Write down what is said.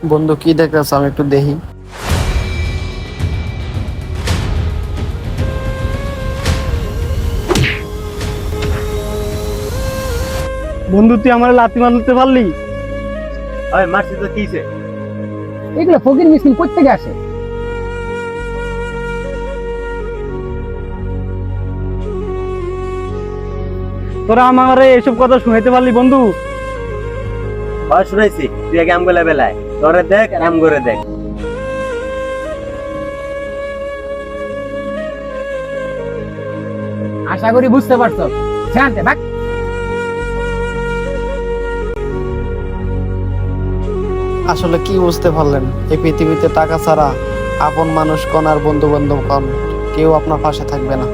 বন্ধু কি দেখতেছ, আমি একটু দেখি। বন্ধু তুই আমার লাথি মারতে পারলি? ওই মারছি তো কিছে? এগুলো ফকির মিছিল করতে আসে। তোরা আমার এসব কথা শুনাইতে পারলি বন্ধু? হয় শুনাইছি, তুই আগে আমগুলা বেলায় তোরে দেখ আর আম করে দেখ। আশা করি বুঝতে পারছো। জানতে ভাগ। আসলে কি বুঝতে পারলেন? এই পৃথিবীতে টাকা ছাড়া আপন মানুষ কোন আর বন্ধু বান্ধব কোন কেউ আপনার পাশে থাকবে না।